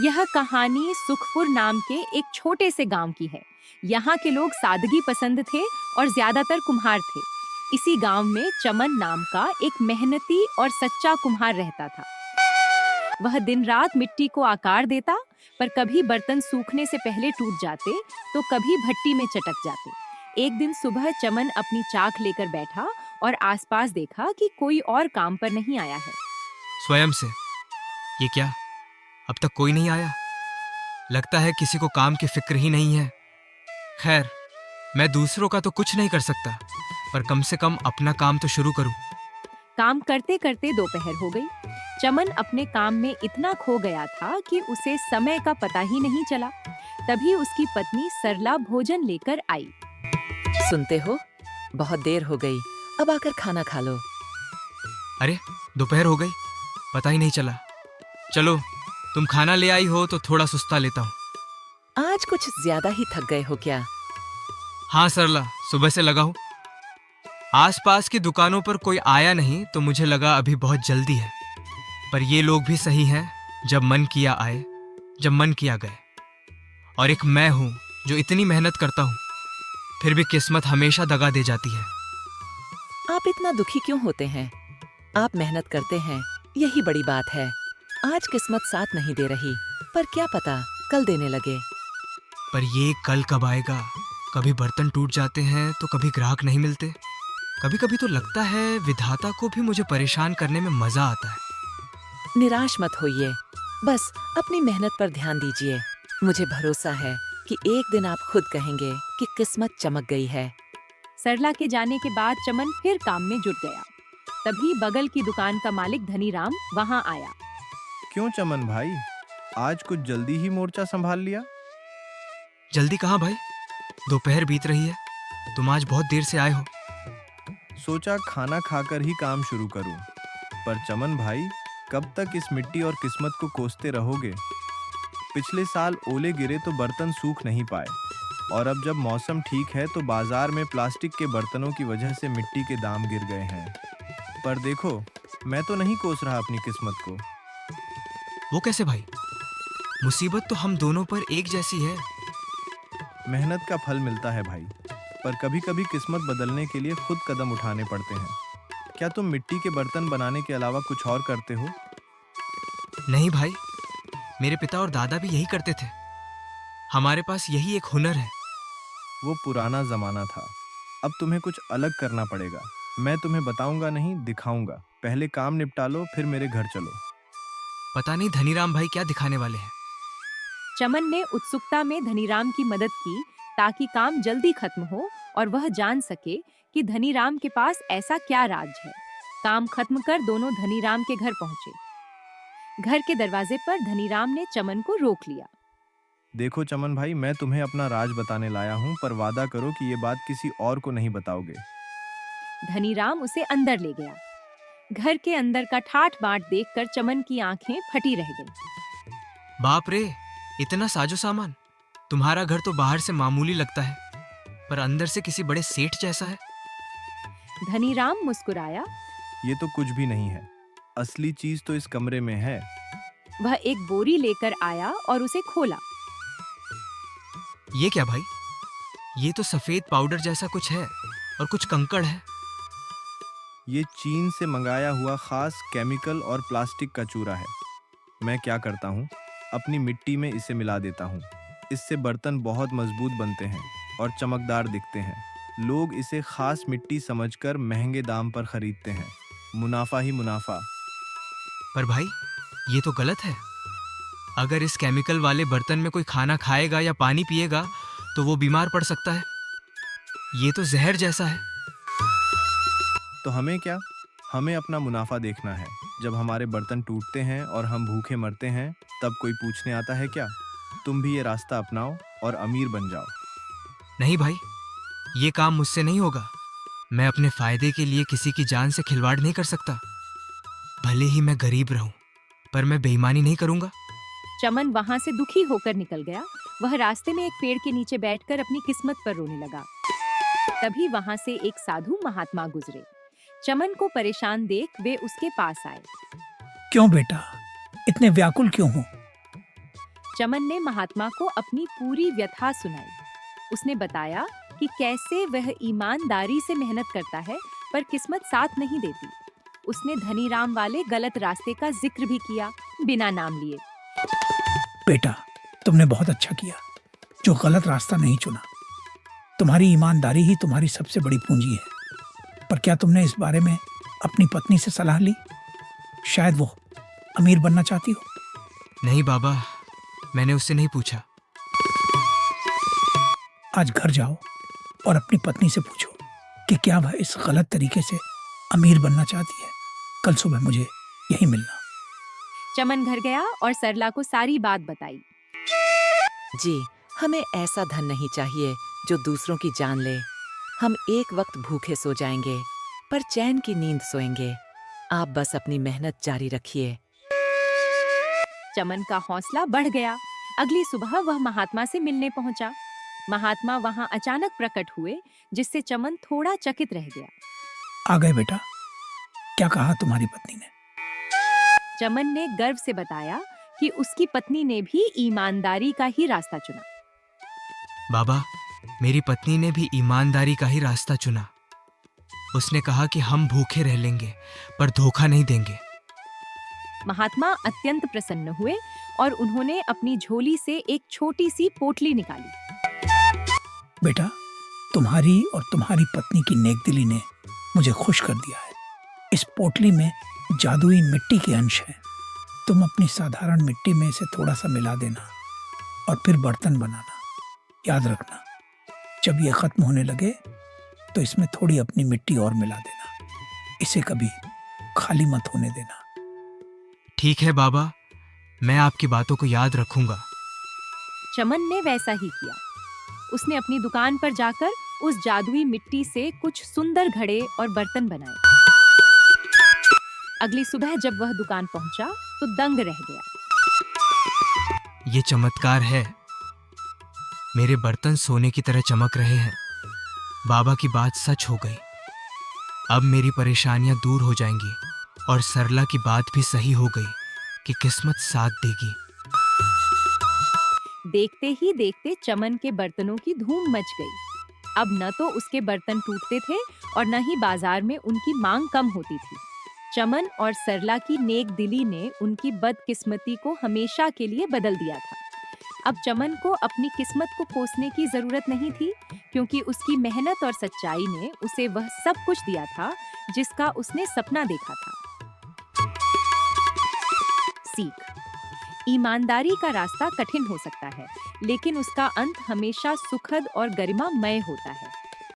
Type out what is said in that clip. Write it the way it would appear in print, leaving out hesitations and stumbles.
यह कहानी सुखपुर नाम के एक छोटे से गांव की है। यहाँ के लोग सादगी पसंद थे और ज्यादातर कुम्हार थे। इसी गांव में चमन नाम का एक मेहनती और सच्चा कुम्हार रहता था। वह दिन रात मिट्टी को आकार देता, पर कभी बर्तन सूखने से पहले टूट जाते तो कभी भट्टी में चटक जाते। एक दिन सुबह चमन अपनी चाक लेकर बैठा और आसपास देखा कि कोई और काम पर नहीं आया है। स्वयं से ये क्या, अब तक कोई नहीं आया? लगता है किसी को काम की फिक्र ही नहीं है। खैर, मैं दूसरों का तो कुछ नहीं कर सकता, पर कम से कम अपना काम तो शुरू करूं। काम करते करते दोपहर हो गई। चमन अपने काम में इतना खो गया था कि उसे समय का पता ही नहीं चला। तभी उसकी पत्नी सरला भोजन लेकर आई। सुनते हो, बहुत देर हो गई, अब आकर खाना खा लो। अरे, दोपहर हो गई, पता ही नहीं चला। चलो, तुम खाना ले आई हो तो थोड़ा सुस्ता लेता हूँ। आज कुछ ज्यादा ही थक गए हो क्या? हाँ सरला, सुबह से लगा हूँ। आसपास की दुकानों पर कोई आया नहीं तो मुझे लगा अभी बहुत जल्दी है। पर ये लोग भी सही हैं, जब मन किया आए, जब मन किया गए। और एक मैं हूँ जो इतनी मेहनत करता हूँ, फिर भी किस्मत हमेशा दगा दे जाती है। आप इतना दुखी क्यों होते हैं? आप मेहनत करते हैं, यही बड़ी बात है। आज किस्मत साथ नहीं दे रही, पर क्या पता कल देने लगे। पर ये कल कब आएगा? कभी बर्तन टूट जाते हैं तो कभी ग्राहक नहीं मिलते। कभी कभी तो लगता है विधाता को भी मुझे परेशान करने में मजा आता है। निराश मत होइए, बस अपनी मेहनत पर ध्यान दीजिए। मुझे भरोसा है कि एक दिन आप खुद कहेंगे कि किस्मत चमक गई है। सरला के जाने के बाद चमन फिर काम में जुट गया। तभी बगल की दुकान का मालिक धनीराम वहां आया। क्यों चमन भाई, आज कुछ जल्दी ही मोर्चा संभाल लिया? जल्दी कहाँ भाई, दोपहर बीत रही है। तुम आज बहुत देर से आए हो। सोचा खाना खाकर ही काम शुरू करूं। पर चमन भाई, कब तक इस मिट्टी और किस्मत को कोसते रहोगे? पिछले साल ओले गिरे तो बर्तन सूख नहीं पाए, और अब जब मौसम ठीक है तो बाजार में प्लास्टिक के बर्तनों की वजह से मिट्टी के दाम गिर गए हैं। पर देखो, मैं तो नहीं कोस रहा अपनी किस्मत को। वो कैसे भाई? मुसीबत तो हम दोनों पर एक जैसी है। मेहनत का फल मिलता है भाई, पर कभी कभी किस्मत बदलने के लिए खुद कदम उठाने पड़ते हैं। क्या तुम मिट्टी के बर्तन बनाने के अलावा कुछ और करते हो? नहीं भाई, मेरे पिता और दादा भी यही करते थे। हमारे पास यही एक हुनर है। वो पुराना जमाना था, अब तुम्हें कुछ अलग करना पड़ेगा। मैं तुम्हें बताऊंगा नहीं, दिखाऊंगा। पहले काम निपटा लो, फिर मेरे घर चलो। पता नहीं धनीराम भाई क्या दिखाने वाले हैं। चमन ने उत्सुकता में धनीराम की मदद की ताकि काम जल्दी खत्म हो और वह जान सके कि धनीराम के पास ऐसा क्या राज है। काम खत्म कर दोनों धनीराम के घर पहुंचे। घर के दरवाजे पर धनीराम ने चमन को रोक लिया। देखो चमन भाई, मैं तुम्हें अपना राज बताने लाया हूँ, पर वादा करो कि ये बात किसी और को नहीं बताओगे। धनीराम उसे अंदर ले गया। घर के अंदर का ठाठ बाट देखकर चमन की आंखें फटी रह गईं। बाप रे, इतना साजो सामान! तुम्हारा घर तो बाहर से मामूली लगता है, पर अंदर से किसी बड़े सेठ जैसा है। धनीराम मुस्कुराया। ये तो कुछ भी नहीं है, असली चीज तो इस कमरे में है। वह एक बोरी लेकर आया और उसे खोला। ये क्या भाई? ये तो सफेद पाउडर जैसा कुछ है और कुछ कंकड़ है। ये चीन से मंगाया हुआ खास केमिकल और प्लास्टिक का चूरा है। मैं क्या करता हूँ, अपनी मिट्टी में इसे मिला देता हूँ। इससे बर्तन बहुत मजबूत बनते हैं और चमकदार दिखते हैं। लोग इसे खास मिट्टी समझकर महंगे दाम पर खरीदते हैं। मुनाफा ही मुनाफा। पर भाई, ये तो गलत है। अगर इस केमिकल वाले बर्तन में कोई खाना खाएगा या पानी पिएगा तो वो बीमार पड़ सकता है। ये तो जहर जैसा है। तो हमें क्या, हमें अपना मुनाफा देखना है। जब हमारे बर्तन टूटते हैं और हम भूखे मरते हैं, तब कोई पूछने आता है क्या? तुम भी ये रास्ता अपनाओ और अमीर बन जाओ। नहीं भाई, ये काम मुझसे नहीं होगा। मैं अपने फायदे के लिए किसी की जान से खिलवाड़ नहीं कर सकता। भले ही मैं गरीब रहूं, पर मैं बेईमानी नहीं करूंगा। चमन वहां से दुखी होकर निकल गया। वह रास्ते में एक पेड़ के नीचे बैठकर अपनी किस्मत पर रोने लगा। तभी वहां से एक साधु महात्मा गुजरे। चमन को परेशान देख वे उसके पास आए। क्यों बेटा, इतने व्याकुल क्यों हो? चमन ने महात्मा को अपनी पूरी व्यथा सुनाई। उसने बताया कि कैसे वह ईमानदारी से मेहनत करता है पर किस्मत साथ नहीं देती। उसने धनीराम वाले गलत रास्ते का जिक्र भी किया, बिना नाम लिए। बेटा, तुमने बहुत अच्छा किया जो गलत रास्ता नहीं चुना। तुम्हारी ईमानदारी ही तुम्हारी सबसे बड़ी पूंजी है। पर क्या तुमने इस बारे में अपनी पत्नी से सलाह ली? शायद वो अमीर बनना चाहती हो। नहीं बाबा, मैंने उससे नहीं पूछा। आज घर जाओ और अपनी पत्नी से पूछो कि क्या वह इस गलत तरीके से अमीर बनना चाहती है। कल सुबह मुझे यहीं मिलना। चमन घर गया और सरला को सारी बात बताई। जी, हमें ऐसा धन नहीं चाहिए जो दूसरों की जान ले। हम एक वक्त भूखे सो जाएंगे पर चैन की नींद सोएंगे। आप बस अपनी मेहनत जारी रखिए। चमन का हौसला बढ़ गया। अगली सुबह वह महात्मा से मिलने पहुंचा। महात्मा वहां अचानक प्रकट हुए, जिससे चमन थोड़ा चकित रह गया। आ गए बेटा, क्या कहा तुम्हारी पत्नी ने? चमन ने गर्व से बताया कि उसकी पत्नी ने भी ईमानदारी का ही रास्ता चुना। बाबा, मेरी पत्नी ने भी ईमानदारी का ही रास्ता चुना। उसने कहा कि हम भूखे रह लेंगे पर धोखा नहीं देंगे। महात्मा अत्यंत प्रसन्न हुए और उन्होंने अपनी झोली से एक छोटी सी पोटली निकाली। बेटा, तुम्हारी और तुम्हारी पत्नी की नेकदिली ने मुझे खुश कर दिया है। इस पोटली में जादुई मिट्टी के अंश हैं। तुम अपनी साधारण मिट्टी में इसे थोड़ा सा मिला देना और फिर बर्तन बनाना। याद रखना, जब ये खत्म होने लगे तो इसमें थोड़ी अपनी मिट्टी और मिला देना। इसे कभी खाली मत होने देना। ठीक है बाबा, मैं आपकी बातों को याद रखूंगा। चमन ने वैसा ही किया। उसने अपनी दुकान पर जाकर उस जादुई मिट्टी से कुछ सुंदर घड़े और बर्तन बनाए। अगली सुबह जब वह दुकान पहुंचा तो दंग रह गया। ये चमत्कार है। मेरे बर्तन सोने की तरह चमक रहे हैं। बाबा की बात सच हो गई। अब मेरी परेशानियां दूर हो जाएंगी और सरला की बात भी सही हो गई कि किस्मत साथ देगी। देखते ही देखते चमन के बर्तनों की धूम मच गई। अब न तो उसके बर्तन टूटते थे और न ही बाजार में उनकी मांग कम होती थी। चमन और सरला की नेक दिली ने उनकी बदकिस्मती को हमेशा के लिए बदल दिया था। अब चमन को अपनी किस्मत को कोसने की जरूरत नहीं थी, क्योंकि उसकी मेहनत और सच्चाई ने उसे वह सब कुछ दिया था जिसका उसने सपना देखा था। सीख: ईमानदारी का रास्ता कठिन हो सकता है, लेकिन उसका अंत हमेशा सुखद और गरिमामय होता है।